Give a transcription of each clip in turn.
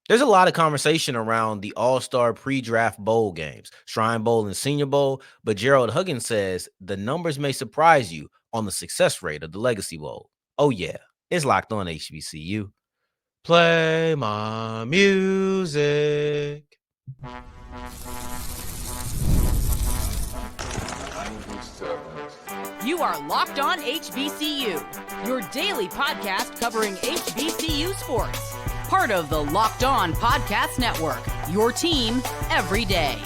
There's a lot of conversation around the All-Star pre-draft bowl games, Shrine Bowl and Senior Bowl, but Gerald Huggins says the numbers may surprise you on the success rate of the Legacy Bowl. Oh yeah, it's locked on HBCU. Play my music. You are Locked On HBCU, your daily podcast covering HBCU sports. Part of the Locked On Podcast Network, your team every day.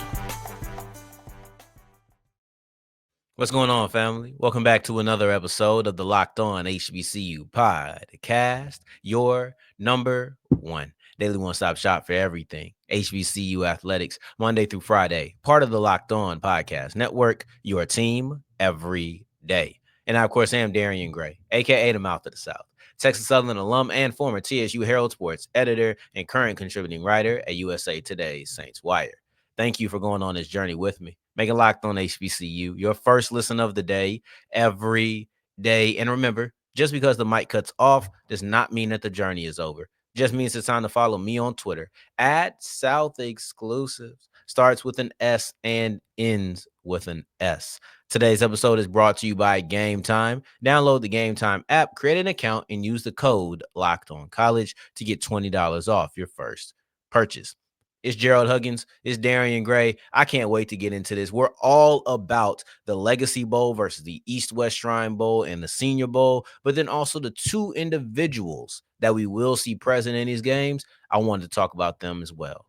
What's going on, family? Welcome back to another episode of the Locked On HBCU podcast, your number one daily one-stop shop for everything HBCU athletics, Monday through Friday, part of the Locked On Podcast Network, your team every day. And I, of course, am Darian Gray, a.k.a. the Mouth of the South, Texas Southern alum and former TSU Herald Sports editor and current contributing writer at USA Today's Saints Wire. Thank you for going on this journey with me. Make it Locked On HBCU, your first listen of the day, every day. And remember, just because the mic cuts off does not mean that the journey is over. Just means it's time to follow me on Twitter at South Exclusives. Starts with an S and ends with an S. Today's episode is brought to you by Game Time. Download the Game Time app, create an account, and use the code LOCKEDONCollege to get $20 off your first purchase. It's Gerald Huggins. It's Darian Gray. I can't wait to get into this. We're all about the Legacy Bowl versus the East-West Shrine Bowl and the Senior Bowl, but then also the two individuals that we will see present in these games. I wanted to talk about them as well.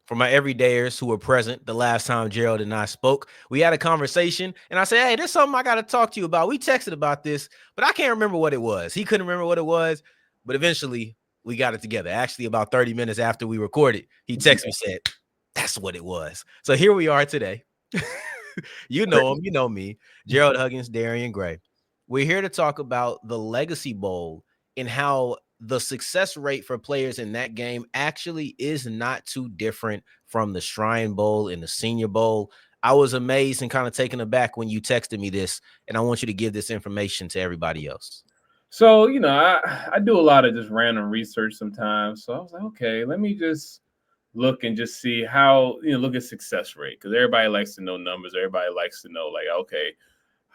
For my everydayers who were present the last time Gerald and I spoke, we had a conversation, and I said, hey, there's something I got to talk to you about. We texted about this, but I can't remember what it was. He couldn't remember what it was, but eventually we got it together. Actually, about 30 minutes after we recorded, he texted me, said, that's what it was. So here we are today. You know him, you know me, Gerald Huggins, Darian Gray. We're here to talk about the Legacy Bowl and how the success rate for players in that game actually is not too different from the Shrine Bowl and the Senior Bowl. I was amazed and kind of taken aback when you texted me this, and I want you to give this information to everybody else. So, I do a lot of just random research sometimes. So I was like, okay, let me just look and just see how, look at success rate. Because everybody likes to know numbers. Everybody likes to know, like, okay,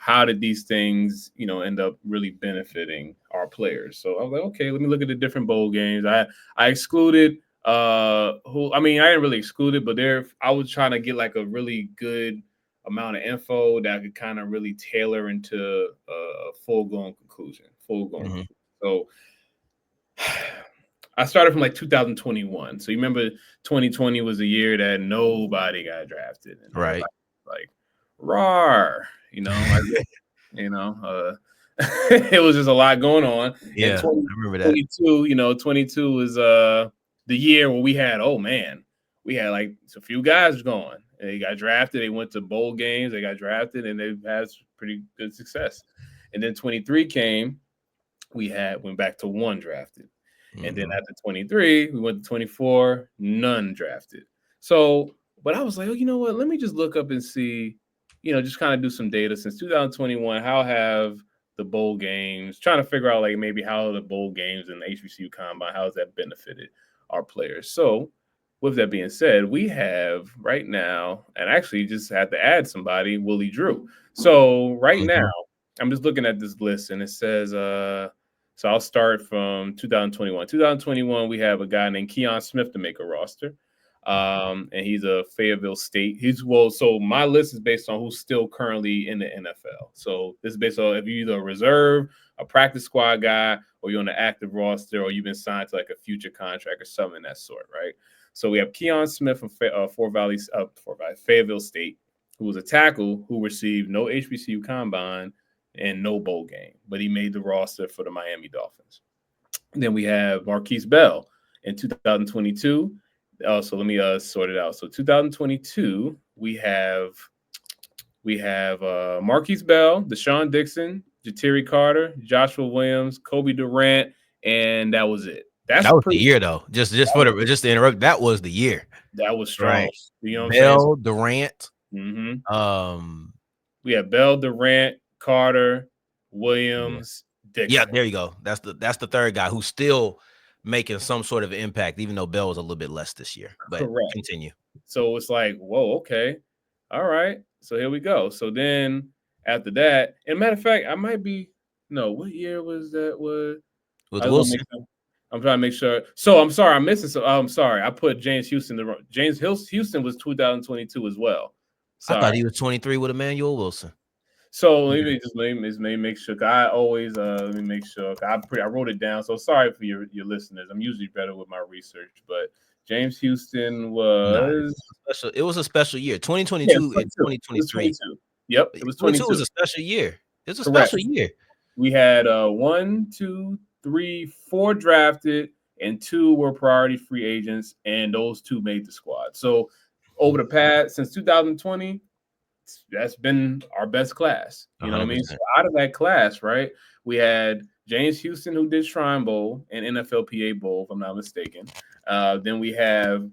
how did these things, end up really benefiting our players? So I was like, okay, let me look at the different bowl games. I excluded I didn't really exclude it, but I was trying to get like a really good amount of info that I could kind of really tailor into a full-blown conclusion. Mm-hmm. So I started from like 2021. So you remember 2020 was the year that nobody got drafted. And right. Like, rawr, it was just a lot going on. Yeah, and I remember that. 22 was the year where we had like a few guys going. And they got drafted. They went to bowl games. They got drafted, and they've had pretty good success. And then 23 came. We went back to one drafted. Mm-hmm. And then after 23, we went to 24, none drafted. So, but I was like, oh, you know what? Let me just look up and see, just kind of do some data since 2021. How have the bowl games, trying to figure out like maybe how the bowl games and the HBCU combine, how has that benefited our players? So with that being said, we have right now, and actually just had to add somebody, Willie Drew. So right now, I'm just looking at this list and it says, so I'll start from 2021. 2021, we have a guy named Keon Smith to make a roster. And he's a Fayetteville State. So my list is based on who's still currently in the NFL. So this is based on if you're either a reserve, a practice squad guy, or you're on the active roster, or you've been signed to like a future contract or something of that sort, right? So we have Keon Smith from Fayetteville State, who was a tackle who received no HBCU combine and no bowl game, but he made the roster for the Miami Dolphins. Then we have Marquise Bell in 2022. So let me sort it out. So 2022, we have Marquise Bell, Deshaun Dixon, Jatiri Carter, Joshua Williams, Kobe Durant, and that was it. That was the year, though. Just to interrupt, that was the year. That was strong. Right. You know what Bell, I'm saying? Durant. Mm-hmm. We have Bell, Durant, Carter, Williams, Dixon. Yeah, there you go. That's the third guy who's still making some sort of impact, even though Bell was a little bit less this year. But Correct. continue. So it's like, whoa, okay, all right. So here we go. So then after that, and matter of fact, I might be no. What year was that? What With I was gonna make Wilson, sure. I'm trying to make sure. So I'm sorry, I'm missing. So I'm sorry. I put James Houston. Houston was 2022 as well. I thought Sorry. he was 23 with Emmanuel Wilson. So let me make sure. 'Cause I always let me make sure. 'Cause I wrote it down. So sorry for your listeners. I'm usually better with my research, but James Houston Nah, was it was a special year. yeah, 2022 and 22. It was 2023. 22. Yep, it was 22 was 22. a special year. It was a Correct. special year. We had 1, 2, 3, 4 drafted, and 2 were priority free agents, and those 2 made the squad. So over the past since 2020, that's been our best class. You know what I mean? So 100%. out of that class, right, we had James Houston who did Shrine Bowl and NFLPA Bowl, if I'm not mistaken. Then we have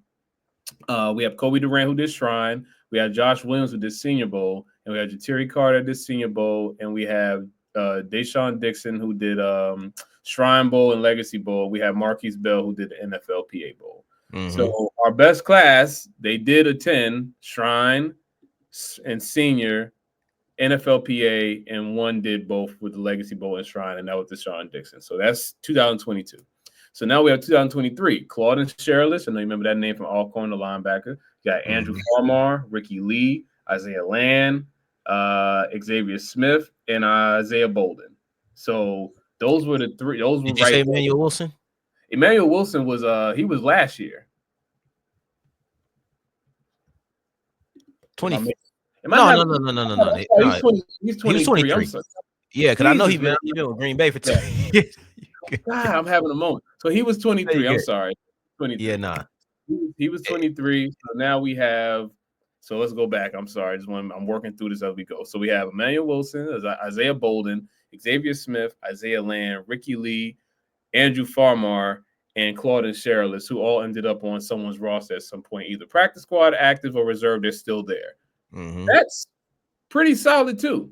Kobe Durant who did Shrine. We have Josh Williams who did Senior Bowl, and we have Jatiri Carter did Senior Bowl, and we have Deshaun Dixon who did Shrine Bowl and Legacy Bowl. We have Marquise Bell who did the NFLPA Bowl. Mm-hmm. So our best class, they did attend Shrine and Senior, NFLPA, and one did both with the Legacy Bowl and Shrine, and that was Deshaun Dixon. So that's 2022. So now we have 2023. Claude and Sherrillis, I know you remember that name from Alcorn, the linebacker. You got Andrew Farmar, Ricky Lee, Isaiah Land, Xavier Smith, and Isaiah Bolden. So those were the 3. Those were Did you say right there. Emmanuel Wilson? Emmanuel Wilson was he was last year. 20. No. He's 23. He was 23. Yeah, because I know he's been with Green Bay for 2 years. God, I'm having a moment. So he was 23. I'm sorry. 23. Yeah, nah. He was 23. So now we have. So let's go back. I'm sorry. I'm working through this as we go. So we have Emmanuel Wilson, Isaiah Bolden, Xavier Smith, Isaiah Land, Ricky Lee, Andrew Farmar, and Claude and Sherrillis, who all ended up on someone's roster at some point, either practice squad, active, or reserve. They're still there. Mm-hmm. That's pretty solid too.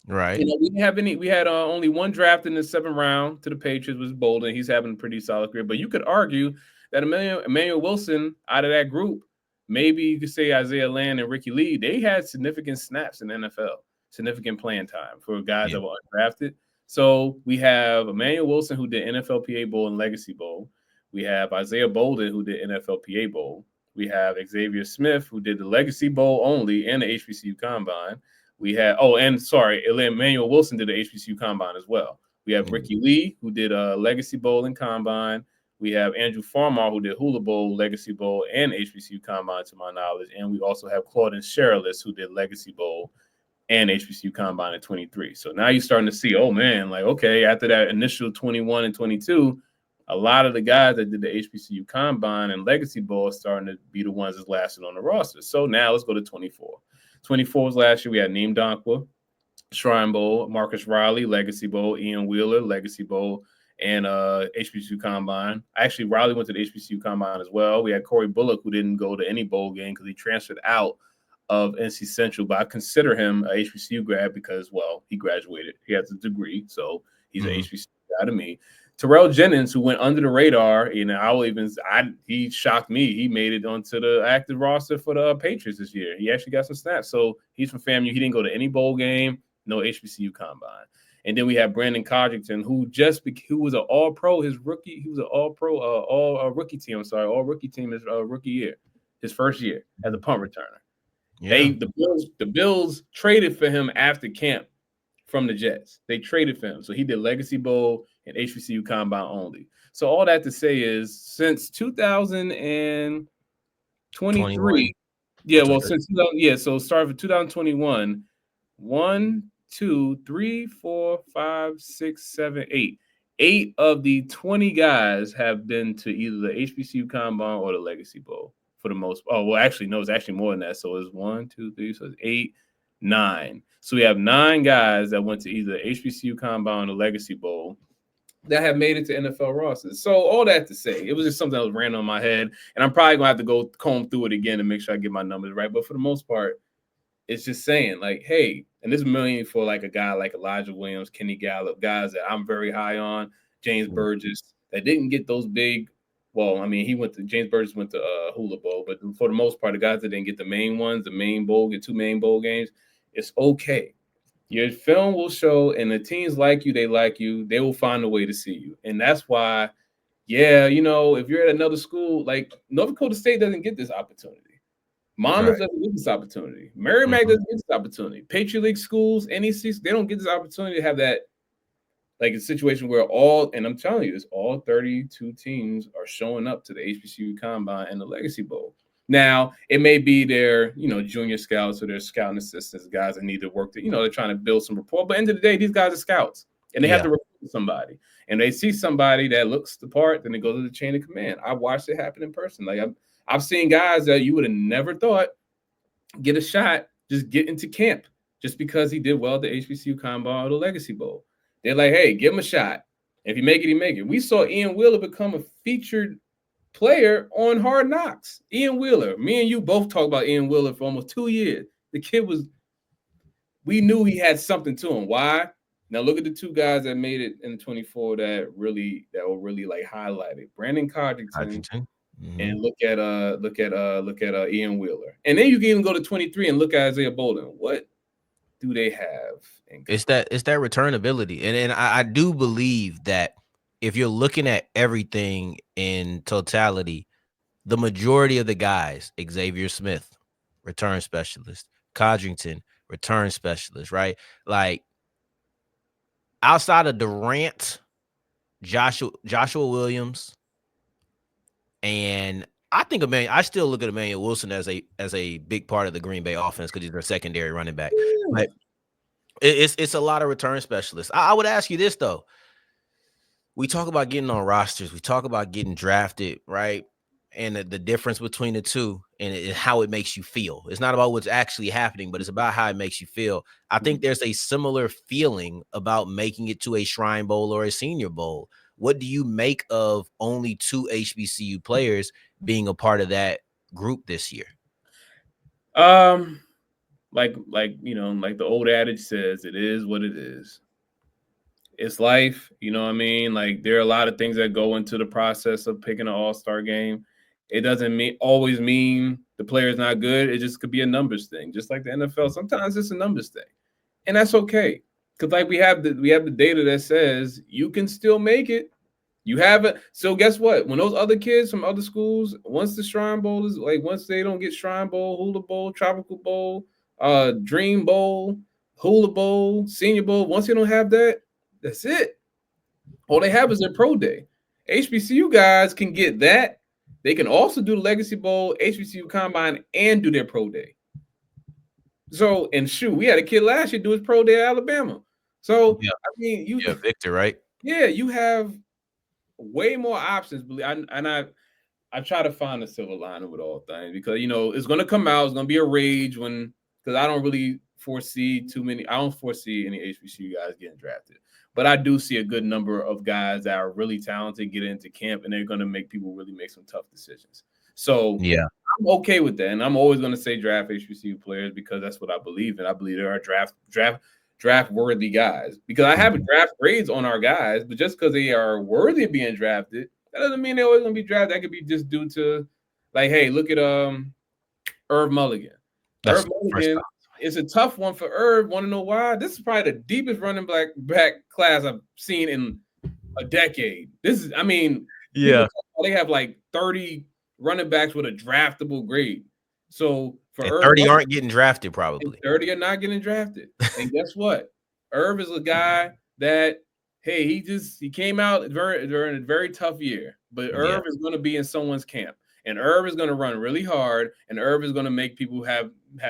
Right. You know, we didn't have any. We had only one draft in the 7th round to the Patriots was Bolden. He's having a pretty solid career. But you could argue that Emmanuel Wilson out of that group, maybe you could say Isaiah Land and Ricky Lee, they had significant snaps in the NFL, significant playing time for guys that were undrafted. So we have Emmanuel Wilson who did NFLPA Bowl and Legacy Bowl. We have Isaiah Bolden who did NFLPA Bowl. We have Xavier Smith who did the Legacy Bowl only and the HBCU Combine. We had Emmanuel Wilson did the HBCU Combine as well. We have Ricky Lee who did a Legacy Bowl and Combine. We have Andrew Farmar who did Hula Bowl, Legacy Bowl, and HBCU Combine to my knowledge. And we also have Claude and Sherrillis who did Legacy Bowl and HBCU Combine at 23. So now you're starting to see, oh man, like, okay, after that initial 21 and 22, a lot of the guys that did the HBCU Combine and Legacy Bowl are starting to be the ones that's lasted on the roster. So now let's go to 24. 24 was last year. We had Neem Donkwa, Shrine Bowl, Marcus Riley, Legacy Bowl, Ian Wheeler, Legacy Bowl, and HBCU Combine. Actually, Riley went to the HBCU Combine as well. We had Corey Bullock, who didn't go to any bowl game because he transferred out of NC Central, but I consider him a HBCU grad because, well, he graduated. He has a degree, so he's an HBCU guy to me. Terrell Jennings, who went under the radar, he shocked me. He made it onto the active roster for the Patriots this year. He actually got some snaps. So he's from FAMU. He didn't go to any bowl game, no HBCU Combine. And then we have Brandon Codrington, who was an All-Pro. He was an All-Pro, all-rookie team. I'm sorry, all-rookie team his rookie year, his first year as a punt returner. Yeah. The Bills traded for him after camp from the Jets. They traded for him. So he did Legacy Bowl and HBCU Combine only. So all that to say is since 2023, so starting for 2021, 1, 2, 3, 4, 5, 6, 7, 8. 8 of the 20 guys have been to either the HBCU Combine or the Legacy Bowl for the most. Oh, well, actually, no, it's actually more than that. So it's 1, 2, 3, so it's 8, 9. So we have 9 guys that went to either HBCU Combine or Legacy Bowl that have made it to NFL rosters. So all that to say, it was just something that was random on my head, and I'm probably gonna have to go comb through it again to make sure I get my numbers right. But for the most part, it's just saying like, hey, and this is million for like a guy like Elijah Williams, Kenny Gallup, guys that I'm very high on, James Burgess, that didn't get those big Well, I mean, James Burgess went to Hula Bowl, but for the most part, the guys that didn't get the main ones, the main bowl, get 2 main bowl games, it's okay. Your film will show, and the teams like you, they like you, they will find a way to see you. And that's why, yeah, if you're at another school, like North Dakota State doesn't get this opportunity. Monmouth doesn't get this opportunity. Merrimack doesn't get this opportunity. Patriot League schools, NEC, they don't get this opportunity to have that, like a situation where and I'm telling you, all 32 teams are showing up to the HBCU Combine and the Legacy Bowl. Now, it may be their, junior scouts or their scouting assistants, guys that need to work, they're trying to build some rapport. But at the end of the day, these guys are scouts, and they have to recruit somebody. And they see somebody that looks the part, then they go to the chain of command. I watched it happen in person. Like, I've seen guys that you would have never thought get a shot, just get into camp, just because he did well at the HBCU Combine or the Legacy Bowl. They're like, hey, give him a shot. If you make it, he make it. We saw Ian Wheeler become a featured player on Hard Knocks. Ian Wheeler. Me and you both talked about Ian Wheeler for almost 2 years. The kid we knew he had something to him. Why? Now look at the 2 guys that made it in 24 that were really like highlighted. Brandon Codrington. And look at Ian Wheeler. And then you can even go to 23 and look at Isaiah Bolden. What do they have? It's that returnability. And I do believe that if you're looking at everything in totality, the majority of the guys, Xavier Smith, return specialist, Codrington, return specialist, right? Like, outside of Durant, Joshua Williams, and I still look at Emmanuel Wilson as a big part of the Green Bay offense because he's their secondary running back. But it's a lot of return specialists. I would ask you this, though. We talk about getting on rosters. We talk about getting drafted, right? And the difference between the two and how it makes you feel. It's not about what's actually happening, but it's about how it makes you feel. I think there's a similar feeling about making it to a Shrine Bowl or a Senior Bowl. What do you make of only 2 HBCU players being a part of that group this year? Like the old adage says, it is what it is. It's life, you know what I mean? Like, there are a lot of things that go into the process of picking an all-star game. It doesn't always mean the player's not good. It just could be a numbers thing, just like the NFL. Sometimes it's a numbers thing, and that's okay. Because like we have the data that says you can still make it. You have it. So guess what? When those other kids from other schools, once the Shrine Bowl is once they don't get Shrine Bowl, Hula Bowl, Tropical Bowl, Dream Bowl, Hula Bowl, Senior Bowl, once they don't have that, that's it. All they have is their pro day. HBCU guys can get that. They can also do the Legacy Bowl, HBCU Combine, and do their pro day. So, and shoot, we had a kid last year do his pro day at Alabama. So, yeah. I mean, Victor, right? Yeah, you have way more options. I try to find a silver lining with all things because it's going to come out. It's going to be a rage because I don't really foresee I don't foresee any HBCU guys getting drafted. But I do see a good number of guys that are really talented get into camp, and they're going to make people really make some tough decisions. So yeah, I'm okay with that, and I'm always going to say draft HBCU players because that's what I believe in. I believe there are draft worthy guys because I have draft grades on our guys, but just because they are worthy of being drafted, that doesn't mean they're always going to be drafted. That could be just due to, like, hey, look at Irv Mulligan. Irv Mulligan. It's a tough one for Irv. Want to know why? This is probably the deepest running back class I've seen in a decade. This is, I mean, yeah, they have like 30 running backs with a draftable grade. So for Irv, 30 aren't getting drafted, probably. 30 are not getting drafted. And guess what? Irv is a guy that, hey, he came out during a very tough year, but Irv is going to be in someone's camp. And Irv is going to run really hard, and Irv is going to make people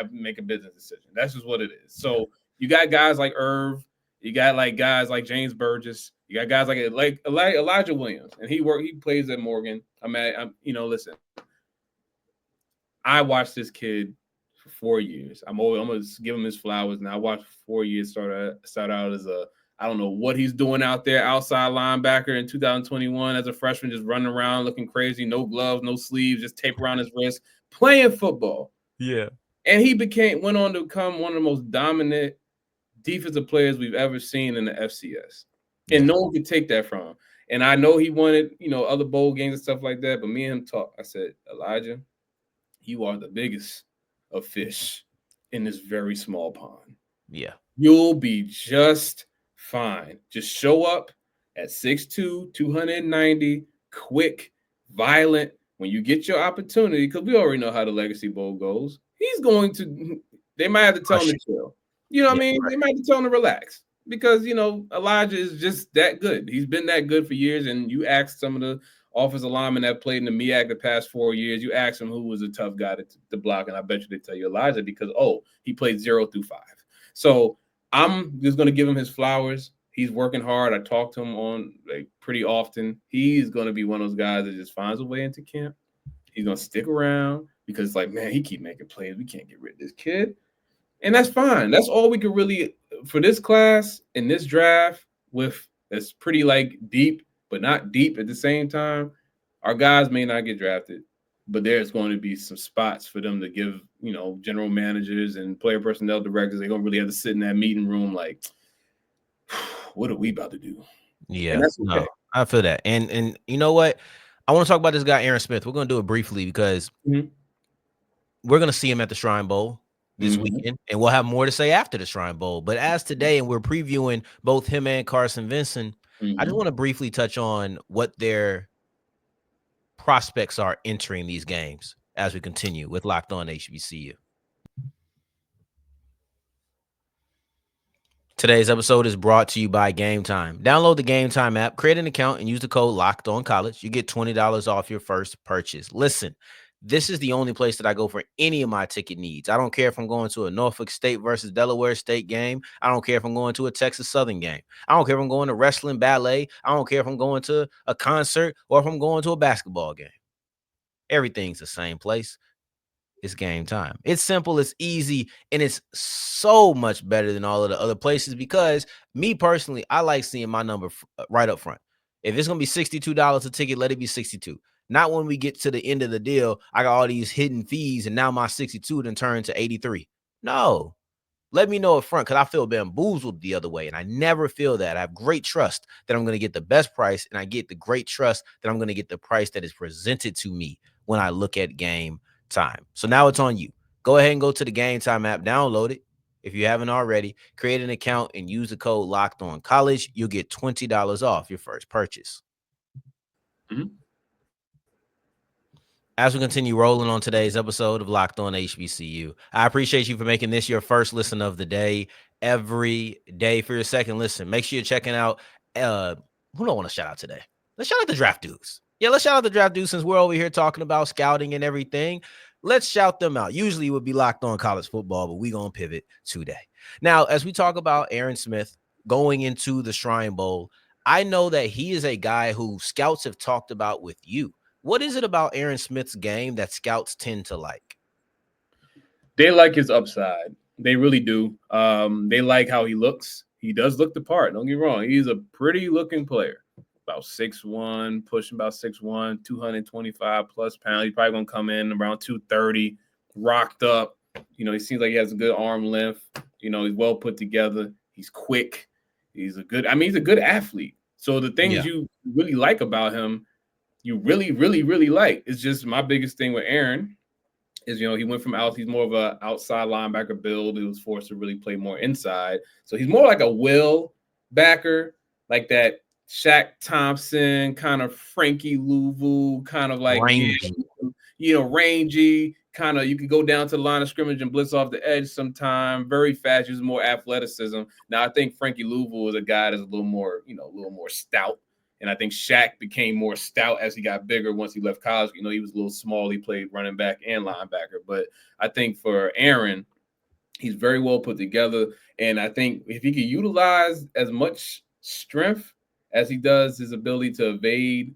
make a business decision. That's just what it is. So you got guys like Irv, you got like guys like James Burgess, you got guys like Elijah Williams, and he plays at Morgan. Listen, I watched this kid for 4 years. I'm gonna give him his flowers. Now I watched for 4 years. Start out as I don't know what he's doing out there, outside linebacker in 2021 as a freshman, just running around looking crazy, no gloves, no sleeves, just tape around his wrist, playing football. Yeah. And he went on to become one of the most dominant defensive players we've ever seen in the FCS. And no one could take that from him. And I know he wanted, other bowl games and stuff like that. But me and him talked. I said, Elijah, you are the biggest of fish in this very small pond. Yeah. You'll be just fine. Just show up at 6'2", 290, quick, violent. When you get your opportunity, because we already know how the Legacy Bowl goes, he's going to, they might have to tell him Crush to it. chill. You know what I Yeah. mean? They might have to tell him to relax because, Elijah is just that good. He's been that good for years. And you ask some of the offensive linemen that played in the MEAC the past 4 years, you ask them who was a tough guy to block, and I bet you they tell you Elijah because, he played 0 through 5. So I'm just going to give him his flowers. He's working hard. I talk to him on pretty often. He's going to be one of those guys that just finds a way into camp. He's going to stick around because it's like, man, he keep making plays. We can't get rid of this kid. And that's fine. That's all we could really, for this class in this draft that's pretty deep, but not deep at the same time. Our guys may not get drafted, but there's going to be some spots for them to give, general managers and player personnel directors. They're going to really have to sit in that meeting room like, what are we about to do? Yeah. And that's okay. No, I feel that. And you know what? I want to talk about this guy, Aaron Smith. We're going to do it briefly because we're going to see him at the Shrine Bowl this weekend, and we'll have more to say after the Shrine Bowl. But as today, and we're previewing both him and Carson Vincent, I just want to briefly touch on what their prospects are entering these games as we continue with Locked On HBCU. Today's episode is brought to you by Game Time. Download the Game Time app, create an account, and use the code LOCKEDONCollege. You get $20 off your first purchase. Listen, this is the only place that I go for any of my ticket needs. I don't care if I'm going to a Norfolk State versus Delaware State game. I don't care if I'm going to a Texas Southern game. I don't care if I'm going to wrestling, ballet. I don't care if I'm going to a concert or if I'm going to a basketball game. Everything's the same place. It's Game Time. It's simple, it's easy, and it's so much better than all of the other places because me personally, I like seeing my number right up front. If it's going to be $62 a ticket, let it be 62. Not when we get to the end of the deal, I got all these hidden fees and now my 62 then turned to 83. No. Let me know up front because I feel bamboozled the other way, and I never feel that. I have great trust that I'm going to get the best price, and I get the great trust that I'm going to get the price that is presented to me when I look at Game Time. So now it's on you. Go ahead and go to the Game Time app, download it. If you haven't already, create an account and use the code LOCKEDONCollege. You'll get $20 off your first purchase. As we continue rolling on today's episode of Locked On HBCU, I appreciate you for making this your first listen of the day. Every day for your second listen, make sure you're checking out. Who do I want to shout out today? Let's shout out the draft dudes. Yeah, let's shout out the draft dudes since we're over here talking about scouting and everything. Let's shout them out. Usually it would be Locked On College Football, but we're going to pivot today. Now, as we talk about Aaron Smith going into the Shrine Bowl, I know that he is a guy who scouts have talked about with you. What is it about Aaron Smith's game that scouts tend to like? They like his upside. They really do. They like how he looks. He does look the part. Don't get me wrong. He's a pretty looking player. About 6'1", pushing about 6'1", 225 plus pounds. He's probably going to come in around 230, rocked up. He seems like he has a good arm length. He's well put together. He's quick. He's a good athlete. So the things you really like about him, you really, really, really like. It's just my biggest thing with Aaron is, he went from he's more of a outside linebacker build. He was forced to really play more inside. So he's more like a will backer, like that Shaq Thompson, kind of Frankie Louvu, kind of like, rangy, rangy, kind of, you could go down to the line of scrimmage and blitz off the edge sometime. Very fast, uses more athleticism. Now, I think Frankie Louvu is a guy that's a little more stout. And I think Shaq became more stout as he got bigger once he left college. He was a little small. He played running back and linebacker. But I think for Aaron, he's very well put together. And I think if he could utilize as much strength as he does his ability to evade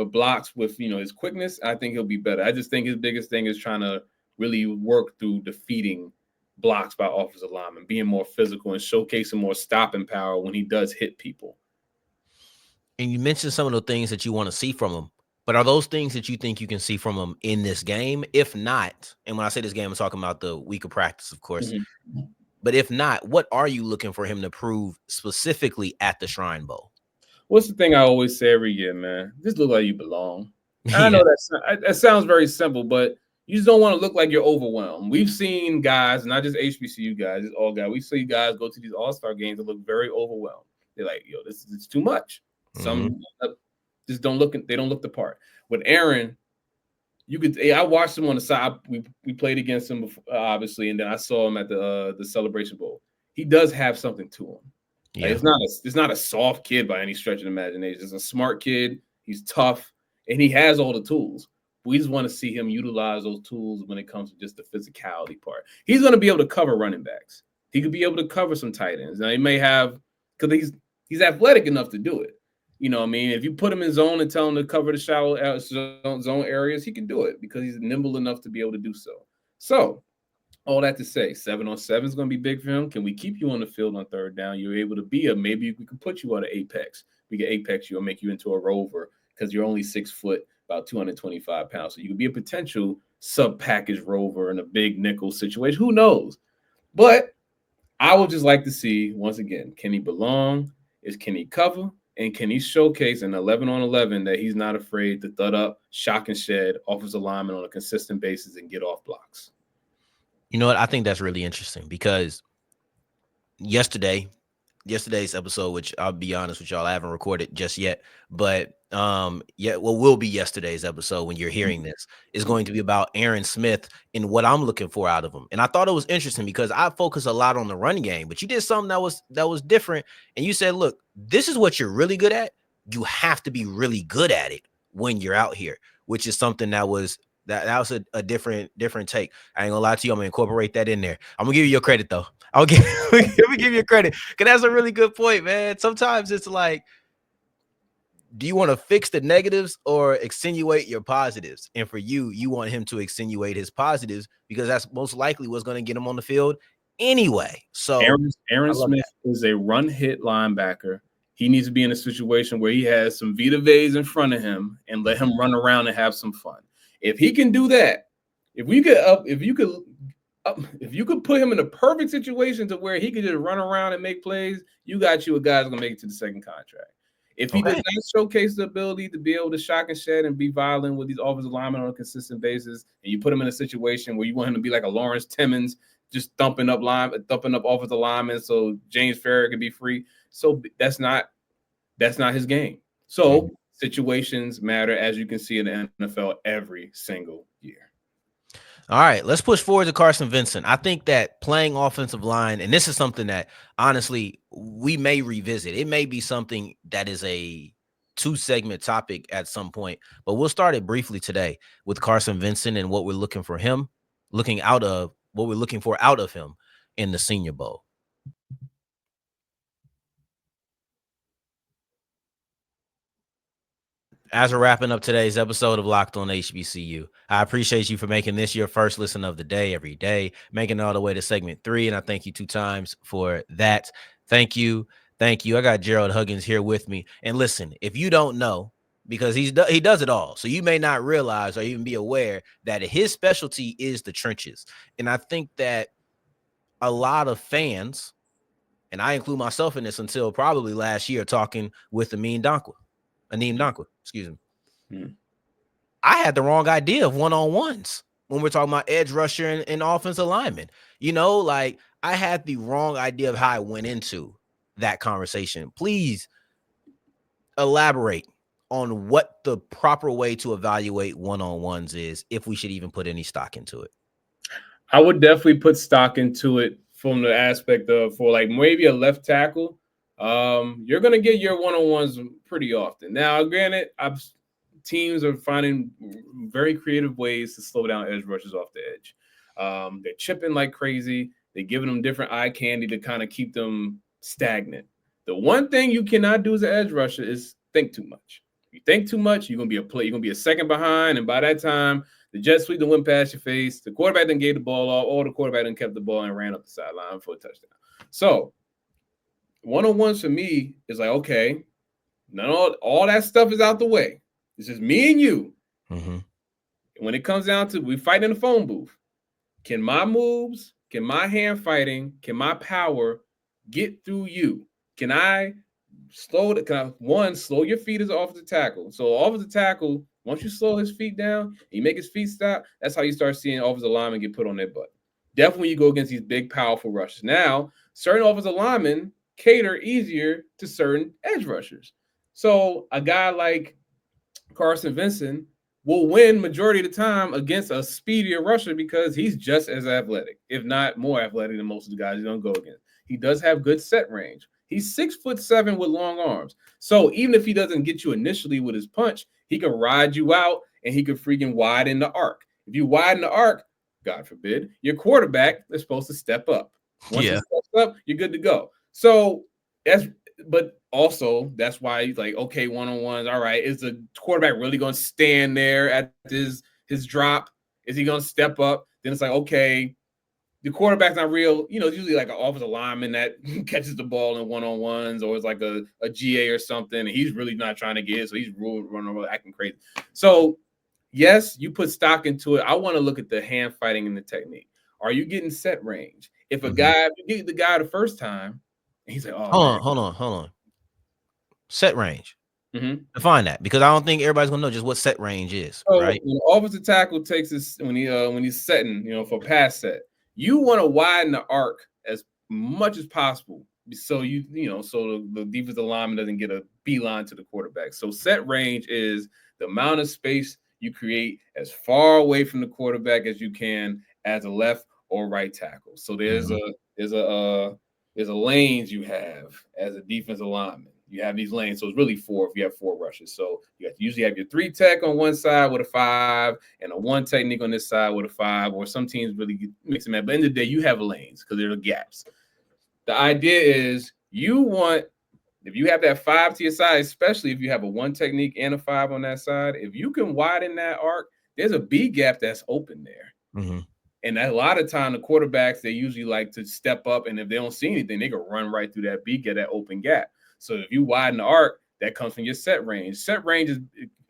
blocks with, his quickness, I think he'll be better. I just think his biggest thing is trying to really work through defeating blocks by offensive linemen, being more physical and showcasing more stopping power when he does hit people. And you mentioned some of the things that you want to see from him, but are those things that you think you can see from him in this game? If not, and when I say this game, I'm talking about the week of practice, of course. But if not, what are you looking for him to prove specifically at the Shrine Bowl? What's the thing I always say every year, man? Just look like you belong. I Yeah. know that sounds very simple, but you just don't want to look like you're overwhelmed. We've seen guys, not just HBCU guys, it's all guys. We see guys go to these all-star games and look very overwhelmed. They're like, yo, this is too much. Hmm. Some just don't look. They don't look the part. With Aaron, you could. I watched him on the side. We played against him before, obviously, and then I saw him at the Celebration Bowl. He does have something to him. Like Yeah. it's not a soft kid by any stretch of the imagination. It's a smart kid. He's tough, and he has all the tools. We just want to see him utilize those tools when it comes to just the physicality part. He's going to be able to cover running backs. He could be able to cover some tight ends. Now he may have because he's athletic enough to do it. You know what I mean? If you put him in zone and tell him to cover the shallow zone areas, he can do it because he's nimble enough to be able to do so. So all that to say, 7-on-7 is going to be big for him. Can we keep you on the field on third down? You're able to be maybe we can put you on an apex. We can apex you or make you into a rover because you're only 6 foot, about 225 pounds. So you could be a potential sub package rover in a big nickel situation. Who knows? But I would just like to see, once again, can he belong? Can he cover? And can he showcase an 11-on-11 that he's not afraid to thud up, shock and shed offensive lineman on a consistent basis and get off blocks? You know what? I think that's really interesting because yesterday's episode, which I'll be honest with y'all, I haven't recorded just yet, but yeah, what will be yesterday's episode when you're hearing this is going to be about Aaron Smith and what I'm looking for out of him. And I thought it was interesting because I focus a lot on the run game, but you did something that was different. And you said, look, this is what you're really good at. You have to be really good at it when you're out here, which is something that was a different take. I ain't gonna lie to you. I'm gonna incorporate that in there. I'm gonna give you your credit though. Let me give you credit because that's a really good point, man. Sometimes it's like, do you want to fix the negatives or accentuate your positives? And for you, you want him to accentuate his positives because that's most likely what's going to get him on the field anyway. So Aaron Smith is a run hit linebacker. He needs to be in a situation where he has some Vita Veys in front of him and let him run around and have some fun. If he can do that, if you could put him in a perfect situation to where he could just run around and make plays, you got you a guy that's gonna make it to the second contract. If he does not showcase the ability to be able to shock and shed and be violent with these offensive linemen on a consistent basis, and you put him in a situation where you want him to be like a Lawrence Timmons, just thumping up offensive linemen so James Farrior could be free. So that's not his game. So situations matter, as you can see in the NFL every single year. All right, let's push forward to Carson Vincent. I think that playing offensive line, and this is something that honestly we may revisit. It may be something that is a 2-segment topic at some point, but we'll start it briefly today with Carson Vincent and what we're looking for out of him in the Senior Bowl. As we're wrapping up today's episode of Locked On HBCU, I appreciate you for making this your first listen of the day every day, making it all the way to segment 3, and I thank you 2 times for that. Thank you. I got Gerald Huggins here with me. And listen, if you don't know, because he does it all, so you may not realize or even be aware that his specialty is the trenches. And I think that a lot of fans, and I include myself in this until probably last year, talking with Aneem Dankwa, excuse me. I had the wrong idea of one-on-ones when we're talking about edge rusher and offensive lineman. You know, like I had the wrong idea of how I went into that conversation. Please elaborate on what the proper way to evaluate one-on-ones is, if we should even put any stock into it. I would definitely put stock into it from the aspect of, for like maybe a left tackle, you're going to get your one-on-ones pretty often. Now, granted, teams are finding very creative ways to slow down edge rushers off the edge. They're chipping like crazy. They're giving them different eye candy to kind of keep them stagnant. The one thing you cannot do as an edge rusher is think too much. If you think too much, you're going to be a second behind, and by that time, the jet sweep that went past your face, the quarterback then gave the ball off, or the quarterback then kept the ball and ran up the sideline for a touchdown. So one-on-ones for me is like, okay, all that stuff is out the way. It's just me and you. Mm-hmm. When it comes down to we fight in the phone booth, can my moves, can my hand fighting, can my power get through you? Can I slow your feet as an offensive tackle. So offensive tackle, once you slow his feet down, you make his feet stop. That's how you start seeing offensive linemen get put on their butt. Definitely when you go against these big, powerful rushers. Now, certain offensive linemen cater easier to certain edge rushers. So a guy like Carson Vincent will win majority of the time against a speedier rusher because he's just as athletic, if not more athletic than most of the guys he's gonna go against. He does have good set range. He's 6'7" with long arms. So even if he doesn't get you initially with his punch, he can ride you out and he can freaking widen the arc. If you widen the arc, God forbid, your quarterback is supposed to step up. Once he steps up, you're good to go. So but also that's why he's like, okay, one-on-ones. All right, is the quarterback really going to stand there at his drop? Is he going to step up? Then it's like, okay, the quarterback's not real. You know, it's usually like an offensive lineman that catches the ball in one-on-ones, or it's like a GA or something, and he's really not trying to get it, so he's running around acting crazy. So yes, you put stock into it. I want to look at the hand fighting and the technique. Are you getting set range? If you get the guy the first time, and he's like, oh, hold on. Set range. Define that, because I don't think everybody's gonna know just what set range is. So right? When the offensive tackle takes this, when he's setting, for pass set, you want to widen the arc as much as possible, so so the defensive lineman doesn't get a beeline to the quarterback. So set range is the amount of space you create as far away from the quarterback as you can as a left or right tackle. So there's a lanes you have as a defensive lineman. You have these lanes, so it's really 4 if you have 4 rushes. So you usually have your 3 tech on one side with a 5, and a 1 technique on this side with a 5. Or some teams really mix them up. But at the end of the day, you have lanes because there are gaps. The idea is if you have that 5 to your side, especially if you have a 1 technique and a 5 on that side, if you can widen that arc, there's a B gap that's open there. And a lot of time, the quarterbacks, they usually like to step up, and if they don't see anything, they can run right through that B gap, that open gap. So if you widen the arc, that comes from your set range. Set range is,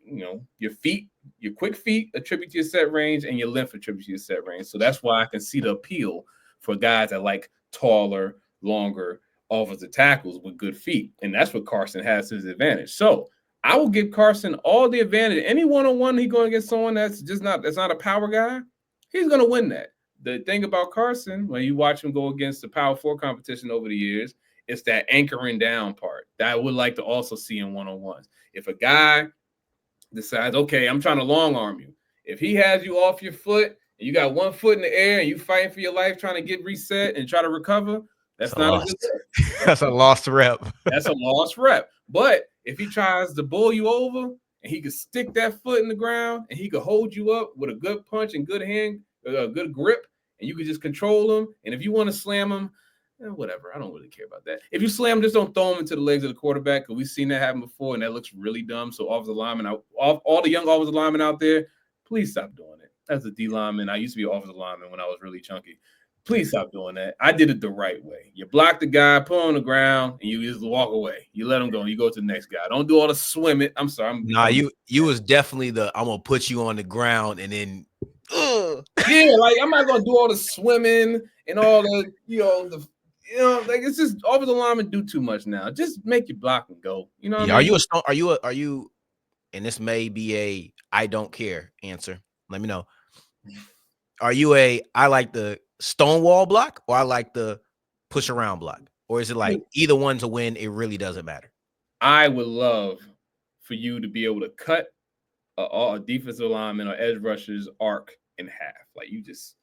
your feet, your quick feet attribute to your set range, and your length attribute to your set range. So that's why I can see the appeal for guys that like taller, longer offensive tackles with good feet. And that's what Carson has to his advantage. So I will give Carson all the advantage. Any one-on-one he's going to get someone that's not a power guy, he's going to win that. The thing about Carson, when you watch him go against the Power 4 competition over the years, it's that anchoring down part that I would like to also see in one-on-ones. If a guy decides, okay, I'm trying to long arm you, if he has you off your foot and you got 1 foot in the air and you fighting for your life trying to get reset and try to recover, that's not a good thing. That's a lost rep. That's a lost rep. But if he tries to bull you over and he could stick that foot in the ground and he could hold you up with a good punch and good hand, a good grip, and you could just control him. And if you want to slam him, whatever. I don't really care about that. If you slam, just don't throw him into the legs of the quarterback, because we've seen that happen before, and that looks really dumb. So offensive linemen, all the young offensive linemen out there, please stop doing it. As a D lineman, I used to be an offensive lineman when I was really chunky. Please stop doing that. I did it the right way. You block the guy, put him on the ground, and you just walk away. You let him go, and you go to the next guy. Don't do all the swim it. I'm sorry. You was definitely I'm going to put you on the ground and then yeah, like I'm not going to do all the swimming and all the, like it's just offensive linemen do too much now. Just make your block and go. You know what I mean? Are you and this may be a I don't care answer. Let me know. Are you I like the stonewall block, or I like the push around block? Or is it like either one to win, it really doesn't matter? I would love for you to be able to cut a defensive lineman or edge rusher's arc in half. Like you just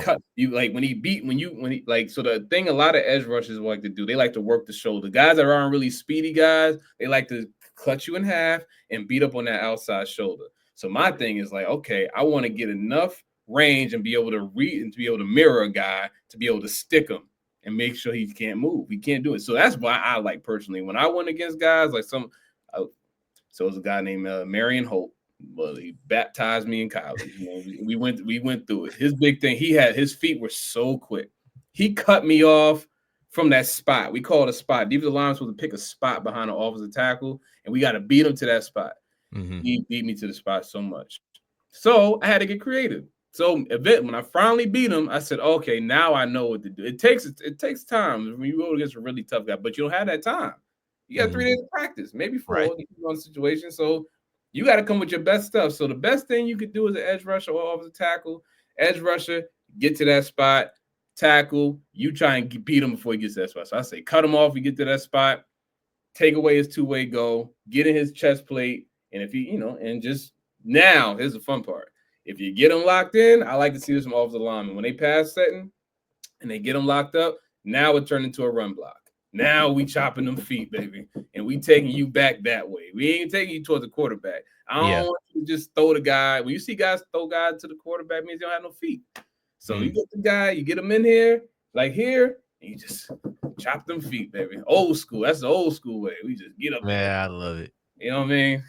cut you, like when he like, so the thing a lot of edge rushers like to do, they like to work the shoulder. Guys that aren't really speedy guys, they like to cut you in half and beat up on that outside shoulder. So my thing is like, okay, I want to get enough range and be able to read and to be able to mirror a guy to be able to stick him and make sure he can't move. He can't do it. So that's why I like personally when I went against guys like so there's a guy named Marion Holt. Well, he baptized me in college. We went through it. His big thing, his feet were so quick. He cut me off from that spot. We call it a spot. Defensive linemen supposed to pick a spot behind the offensive tackle, and we got to beat him to that spot. He beat me to the spot so much. So I had to get creative. So when I finally beat him, I said, okay, now I know what to do. It takes time when you go against a really tough guy, but you don't have that time. You got 3 days of practice, maybe 4, Right. depending on the situation. So you got to come with your best stuff. So the best thing you could do as an edge rusher or offensive tackle, edge rusher, get to that spot, tackle. You try and beat him before he gets to that spot. So I say cut him off. You get to that spot, take away his two-way go, get in his chest plate, and if you and just now here's the fun part. If you get them locked in, I like to see this from offensive linemen when they pass setting and they get them locked up. Now it turned into a run block. Now we chopping them feet, baby, and we taking you back that way. We ain't taking you towards the quarterback. I don't want you to just throw the guy. When you see guys throw guys to the quarterback, means they don't have no feet. So you get the guy, you get him in here, like here, and you just chop them feet, baby. Old school. That's the old school way. We just get up there. Man, I love it. You know what I mean?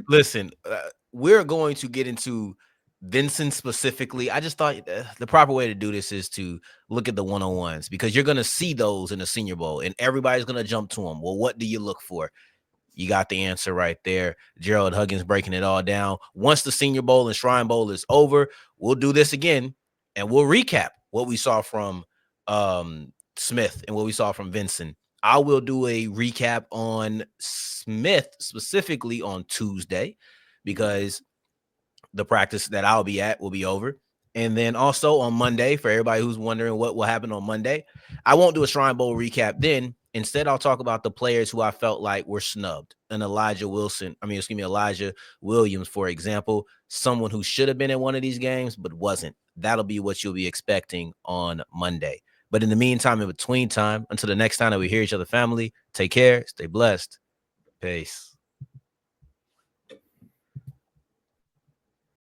Listen, we're going to get into Vincent specifically. I just thought the proper way to do this is to look at the one-on-ones, because you're going to see those in the Senior Bowl and everybody's going to jump to them. Well, what do you look for? You got the answer right there. Gerald Huggins breaking it all down. Once the Senior Bowl and Shrine Bowl is over, we'll do this again and we'll recap what we saw from Smith and what we saw from Vincent. I will do a recap on Smith specifically on Tuesday, because the practice that I'll be at will be over. And then also on Monday, for everybody who's wondering what will happen on Monday, I won't do a Shrine Bowl recap then. Instead, I'll talk about the players who I felt like were snubbed. And Elijah Williams, for example, someone who should have been in one of these games but wasn't. That'll be what you'll be expecting on Monday. But in the meantime, in between time, until the next time that we hear each other, family, take care, stay blessed. Peace.